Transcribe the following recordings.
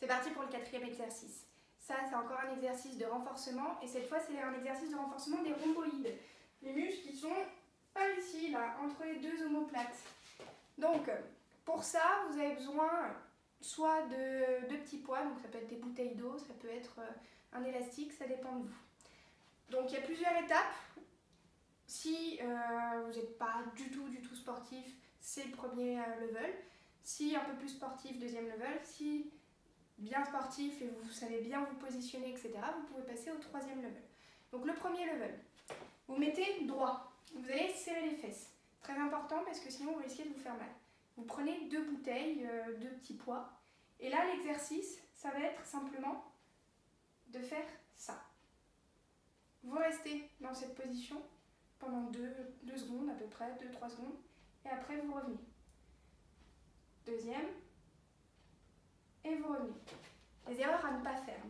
C'est parti pour le 4e exercice. Ça, c'est encore un exercice de renforcement et cette fois, c'est un exercice de renforcement des rhomboïdes. Les muscles qui sont par ici, là, entre les deux omoplates. Donc, pour ça, vous avez besoin soit de petits poids, donc ça peut être des bouteilles d'eau, ça peut être un élastique, ça dépend de vous. Donc, il y a plusieurs étapes. Si vous n'êtes pas du tout sportif, c'est le premier level. Si un peu plus sportif, deuxième level. Si bien sportif et vous savez bien vous positionner, etc., vous pouvez passer au 3e level. Donc le premier level, vous mettez droit. Vous allez serrer les fesses. Très important parce que sinon vous risquez de vous faire mal. Vous prenez 2 bouteilles, 2 petits poids. Et là, l'exercice, ça va être simplement de faire ça. Vous restez dans cette position pendant 2 secondes à peu près, 2-3 secondes. Et après, vous revenez. Deuxième. Et vous revenez. Les erreurs à ne pas faire.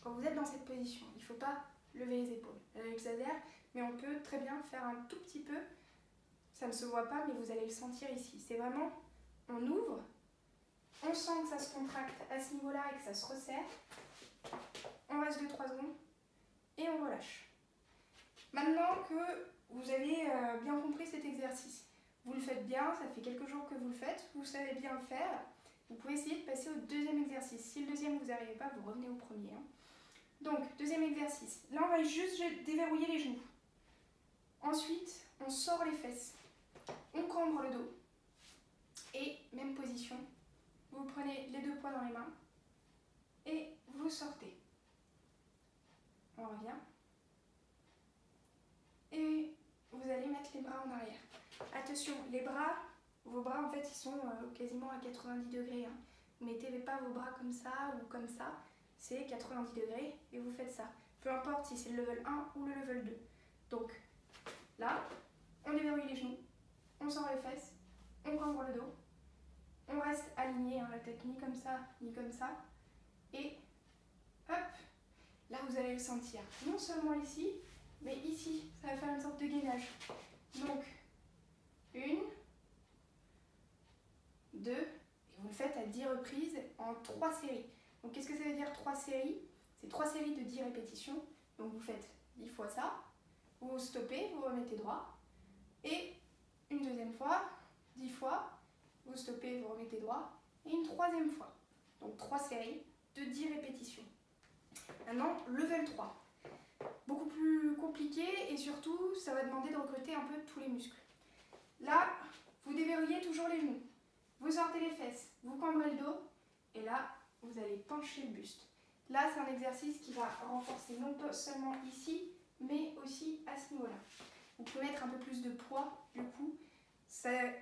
Quand vous êtes dans cette position, il ne faut pas lever les épaules. J'exagère, mais on peut très bien faire un tout petit peu. Ça ne se voit pas, mais vous allez le sentir ici. C'est vraiment, on ouvre, on sent que ça se contracte à ce niveau-là et que ça se resserre. On reste 2-3 secondes et on relâche. Maintenant que vous avez bien compris cet exercice, vous le faites bien, ça fait quelques jours que vous le faites, vous savez bien le faire, vous pouvez essayer de passer au 2e exercice. Si le deuxième vous n'y arrivez pas, vous revenez au premier. Donc, 2e exercice. Là, on va juste déverrouiller les genoux. Ensuite, on sort les fesses. On cambre le dos. Et même position. Vous prenez les 2 poids dans les mains. Et vous sortez. On revient. Et vous allez mettre les bras en arrière. Attention, les bras, vos bras en fait ils sont quasiment à 90 degrés. Mettez pas vos bras comme ça ou comme ça. C'est 90 degrés et vous faites ça. Peu importe si c'est le level 1 ou le level 2. Donc là, on déverrouille les genoux, on sort les fesses, on cambre le dos. On reste aligné, la tête ni comme ça, ni comme ça. Et hop, là vous allez le sentir. Non seulement ici, mais ici, ça va faire une sorte de gainage. Donc, 1, 2, et vous le faites à 10 reprises en 3 séries. Donc, qu'est-ce que ça veut dire 3 séries? C'est 3 séries de 10 répétitions. Donc, vous faites 10 fois ça, vous stoppez, vous remettez droit. Et une deuxième fois, 10 fois, vous stoppez, vous remettez droit. Et une 3e fois. Donc, 3 séries de 10 répétitions. Maintenant, level 3. Beaucoup plus compliqué et surtout, ça va demander de recruter un peu tous les muscles. Là, vous déverrouillez toujours les genoux. Vous sortez les fesses, vous cambrez le dos et là, vous allez pencher le buste. Là, c'est un exercice qui va renforcer non seulement ici, mais aussi à ce niveau-là. Vous pouvez mettre un peu plus de poids, du coup.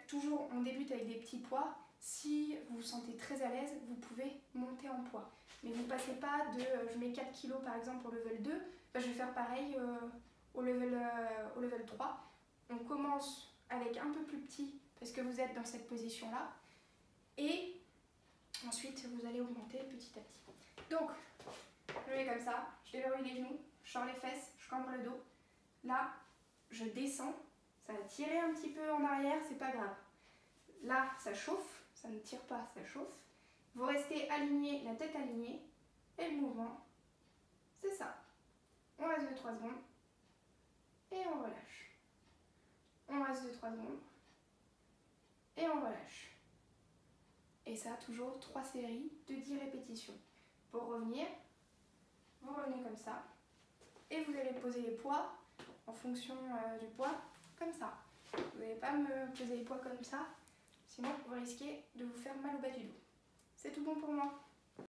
Toujours, on débute avec des petits poids. Si vous vous sentez très à l'aise, vous pouvez monter en poids. Mais vous ne passez pas de je mets 4 kg par exemple au level 2, je vais faire pareil au level 3. On commence avec un peu plus petit parce que vous êtes dans cette position-là. Et ensuite, vous allez augmenter petit à petit. Donc, je mets comme ça, je déverrouille les genoux, je sors les fesses, je cambre le dos. Là, je descends, ça va tirer un petit peu en arrière, c'est pas grave. Là, ça chauffe, ça ne tire pas, ça chauffe. Vous restez aligné, la tête alignée, et le mouvement, c'est ça. On reste 2-3 secondes, et on relâche. On reste 2-3 secondes, et on relâche. Et ça, toujours 3 séries de 10 répétitions. Pour revenir, vous revenez comme ça, et vous allez poser les poids en fonction du poids, comme ça. Vous n'allez pas me poser les poids comme ça, sinon vous risquez de vous faire mal au bas du dos. C'est tout bon pour moi.